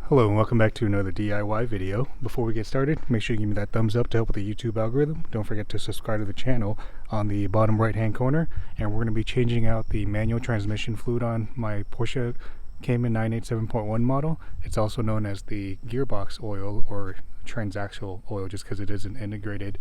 Hello and welcome back to another DIY video. Before we get started, make sure you give me that thumbs up to help with the YouTube algorithm. Don't forget to subscribe to the channel on the bottom right hand corner. And we're going to be changing out the manual transmission fluid on my Porsche Cayman 987.1 model. It's also known as the gearbox oil or transaxle oil just because it is an integrated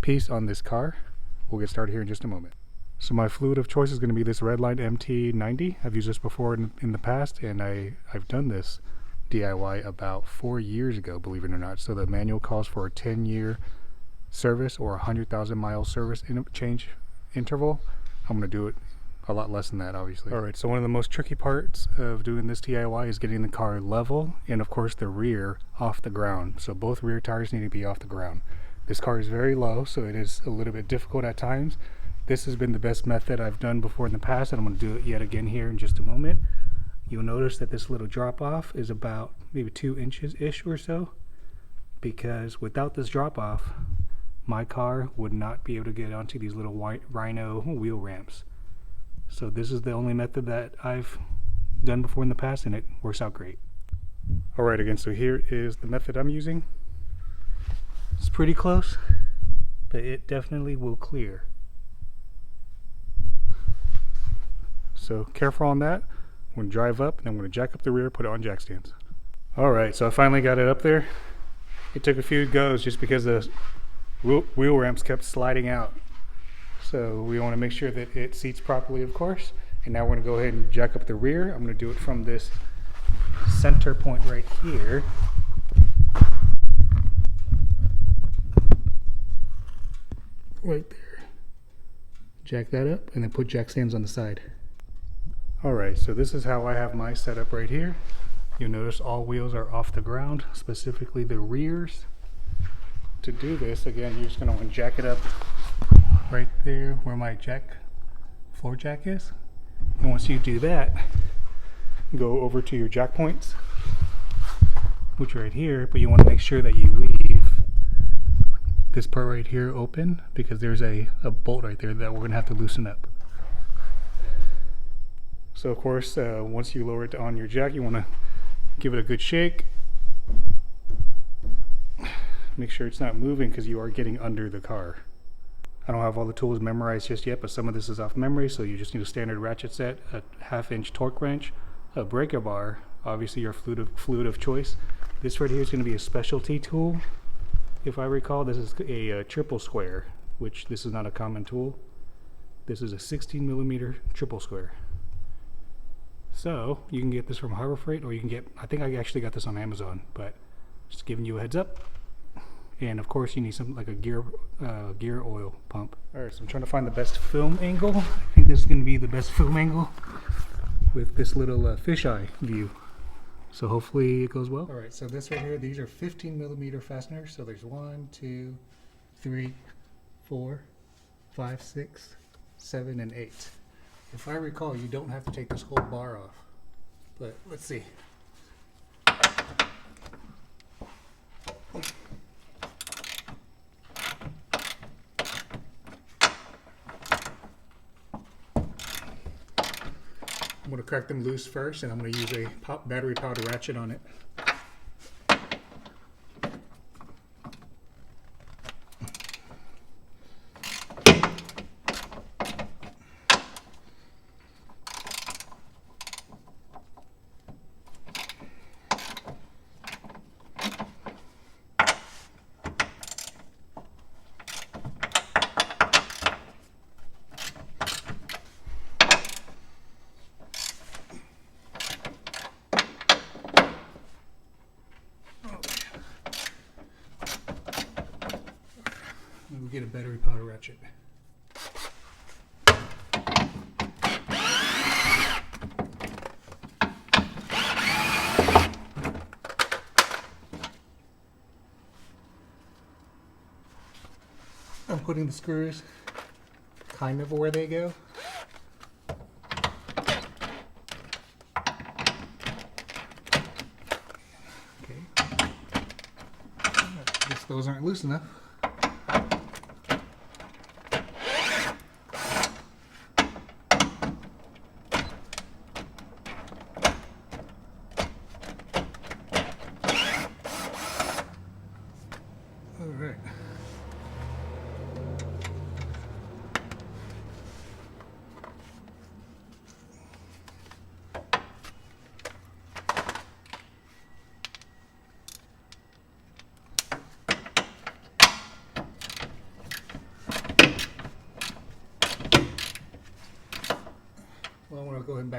piece on this car. We'll get started here in just a moment. So my fluid of choice is going to be this Redline MT90. I've used this before in the past, and I've done this DIY about 4 years ago, believe it or not. So the manual calls for a 10-year service or a 100,000 mile service change interval. I'm going to do it a lot less than that, obviously. Alright, so one of the most tricky parts of doing this DIY is getting the car level and of course the rear off the ground. So both rear tires need to be off the ground. This car is very low, so it is a little bit difficult at times. This has been the best method I've done before in the past, and I'm going to do it yet again here in just a moment. You'll notice that this little drop off is about maybe 2 inches ish or so, because without this drop off my car would not be able to get onto these little white Rhino wheel ramps. So this is the only method that I've done before in the past, and it works out great. Alright, again, so here is the method I'm using. It's pretty close, but it definitely will clear. So careful on that. I'm going to drive up and I'm going to jack up the rear, put it on jack stands. Alright, so I finally got it up there. It took a few goes just because the wheel ramps kept sliding out. So we want to make sure that it seats properly, of course. And now we're going to go ahead and jack up the rear. I'm going to do it from this center point right here. Right there. Jack that up and then put jack stands on the side. Alright, so this is how I have my setup right here. You'll notice all wheels are off the ground, specifically the rears. To do this, again, you're just going to want to jack it up right there where my floor jack is. And once you do that, go over to your jack points, which are right here, but you want to make sure that you leave this part right here open because there's a bolt right there that we're going to have to loosen up. So of course, once you lower it on your jack, you want to give it a good shake. Make sure it's not moving because you are getting under the car. I don't have all the tools memorized just yet, but some of this is off memory, so you just need a standard ratchet set, a 1/2-inch torque wrench, a breaker bar, obviously your fluid of choice. This right here is going to be a specialty tool. If I recall, this is a triple square, which this is not a common tool. This is a 16mm triple square. So you can get this from Harbor Freight, or you can get, I think I actually got this on Amazon, but just giving you a heads up. And of course you need some like a gear oil pump. Alright, so I'm trying to find the best film angle. I think this is going to be the best film angle with this little fisheye view. So hopefully it goes well. Alright, so this right here, these are 15mm fasteners. So there's 1, 2, 3, 4, 5, 6, 7, and 8. If I recall, you don't have to take this whole bar off, but let's see. I'm going to crack them loose first, and I'm going to use a battery powered ratchet on it. We'll get a battery powered ratchet. I'm putting the screws kind of where they go. Okay. I guess those aren't loose enough.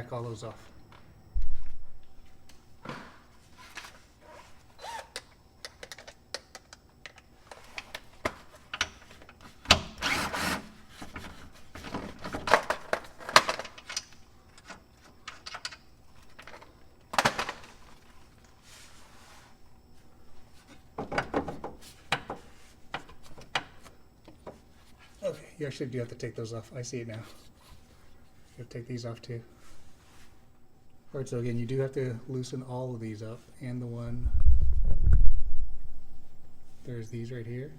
jack all those off. Okay, you actually do have to take those off. I see it now. You have to take these off too. Alright, so again, you do have to loosen all of these up, and the one, there's these right here,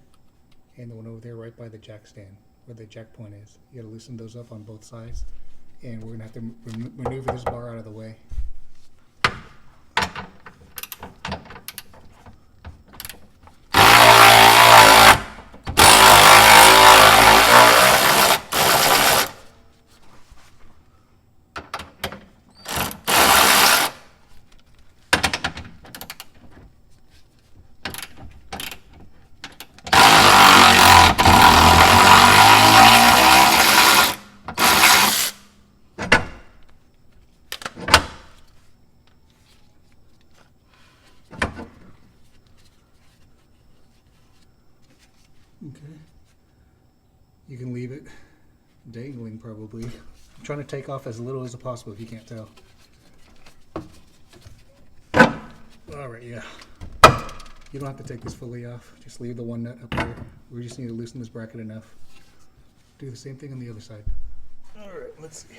and the one over there right by the jack stand, where the jack point is. You gotta loosen those up on both sides, and we're gonna have to maneuver this bar out of the way. Okay. You can leave it dangling probably. I'm trying to take off as little as possible if you can't tell. Alright, yeah. You don't have to take this fully off. Just leave the one nut up there. We just need to loosen this bracket enough. Do the same thing on the other side. Alright, let's see.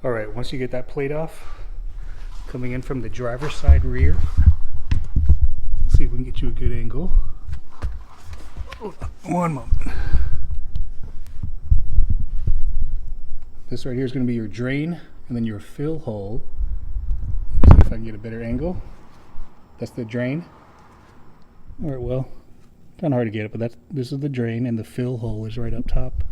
Alright, once you get that plate off, coming in from the driver's side rear, let's see if we can get you a good angle. One moment. This right here is going to be your drain, and then your fill hole. Let's see if I can get a better angle. That's the drain. Alright, well, kind of hard to get it, but this is the drain, and the fill hole is right up top.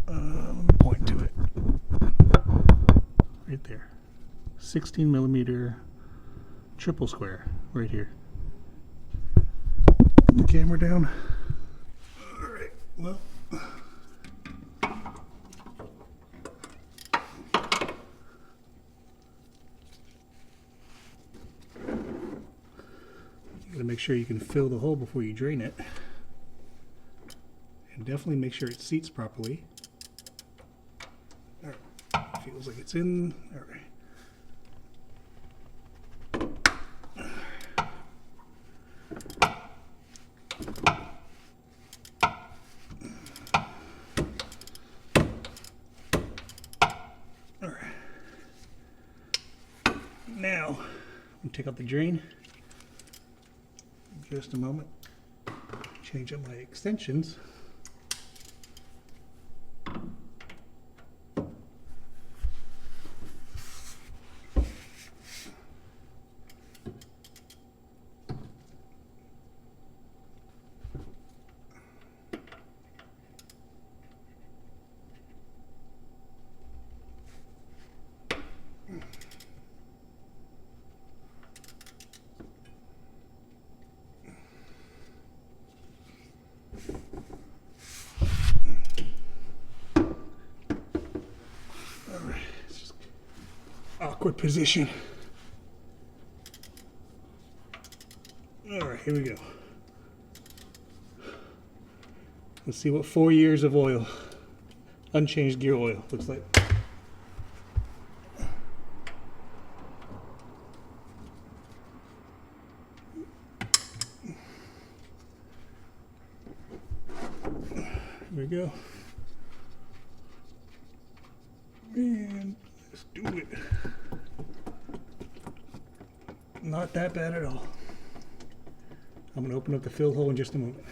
Let me point to it. Right there. 16 millimeter triple square right here. Put the camera down. Alright, well. You gotta make sure you can fill the hole before you drain it. And definitely make sure it seats properly. Alright, feels like it's in. Alright. Now, I'm take out the drain. In just a moment. Change up my extensions. Awkward position. Alright, here we go. Let's see what 4 years of oil, unchanged gear oil, looks like. Here we go. And let's do it. Not that bad at all. I'm going to open up the fill hole in just a moment.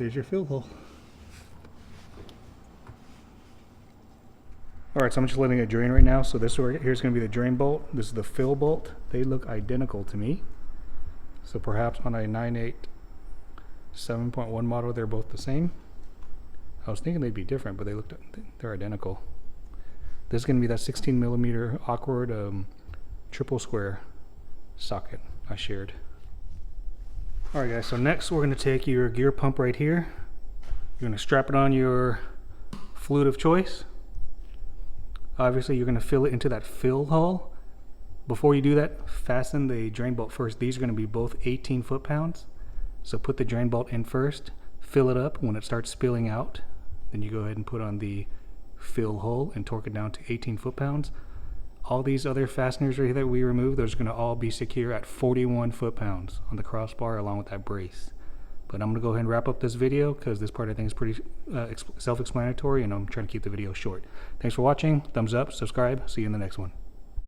there's your fill hole. Alright, so I'm just letting it drain right now. So this right here's going to be the drain bolt. This is the fill bolt. They look identical to me. So perhaps on a 9.8 7.1 model they're both the same. I was thinking they'd be different, but they're identical. This is going to be that 16mm awkward triple square socket I shared. Alright guys, so next we're going to take your gear pump right here. You're going to strap it on your fluid of choice. Obviously you're going to fill it into that fill hole. Before you do that, fasten the drain bolt first. These are going to be both 18 foot-pounds. So put the drain bolt in first, fill it up. When it starts spilling out, then you go ahead and put on the fill hole and torque it down to 18 foot-pounds. All these other fasteners right here that we removed, those are going to all be secure at 41 foot-pounds on the crossbar along with that brace. But I'm going to go ahead and wrap up this video because this part I think is pretty self-explanatory, and I'm trying to keep the video short. Thanks for watching. Thumbs up, subscribe. See you in the next one.